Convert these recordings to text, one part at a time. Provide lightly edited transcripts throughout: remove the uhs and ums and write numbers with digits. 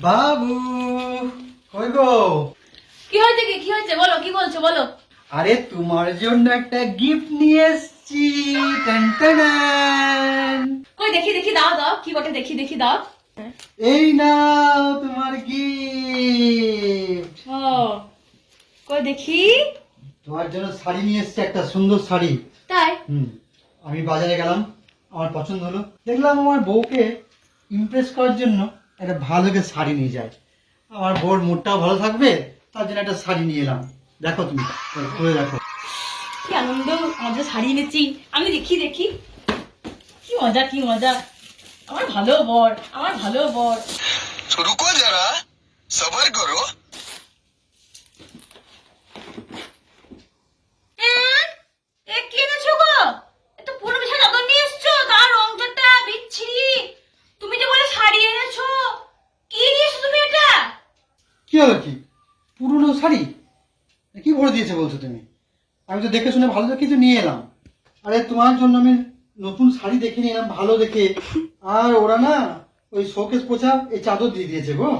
বাবু কই গো? কি হয়েছে কি হয়েছে বলো, কি বলছো বলো। আরে তোমার জন্য একটা গিফট নিয়ে এসেছি। টান টান। কই দেখি দেখি, দাও দাও, কি বটে দেখি দেখি দাও। এই নাও তোমার গিফট। ও কই দেখি। তোমার জন্য শাড়ি নিয়ে এসেছি, একটা সুন্দর শাড়ি। তাই? আমি বাজারে গেলাম, আমার পছন্দ হলো, দেখলাম আমার বউকে ইমপ্রেস করার জন্য একটা ভালো দেখে শাড়ি নিয়ে যায়। আমার বউর মুডটাও ভালো থাকবে, তার জন্য একটা শাড়ি নিয়ে এলাম। দেখো তুমি, খুলে দেখো। কি আনন্দ, আমাদের শাড়ি এনেছি। আমি দেখি দেখি, কি মজা কি মজা। আমার ভালো বর, আমার ভালো বর। तो रुको जरा सबर करो। এ কি এনেছো গো? এত পুরো বিশাল চাদর নিয়ে এসছো, তার রংটা বিচ্ছিরি। তুমি যে বলে শাড়ি এনেছো, কি নিয়েছো তুমি এটা? কি হলো কি? পুরনো শাড়ি কি ভরে দিয়েছে বলছো তুমি? আমি তো দেখে শুনে ভালো দেখে তো নিয়ে এলাম। আরে তোমার জন্য আমি নতুন শাড়ি দেখে নিয়ে এলাম ভালো দেখে। আর ওরা না ওই শোকেস পোছা এই চাদর দিয়ে দিয়েছে গো।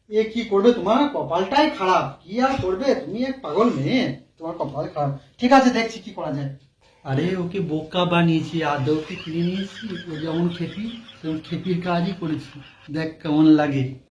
এ কি করবে, তোমার কপালটাই খারাপ। কি আর করবে, তুমি এক পাগল মেয়ে, তোমার কপাল খারাপ। ঠিক আছে, দেখছি কি করা যায়। আরে ওকে বোকা বানিয়েছি, আদৌ ওকে কিনে নিয়েছি। ও যেমন খেপি, তেমন খেপির কাজই করেছি। দেখ কেমন লাগে।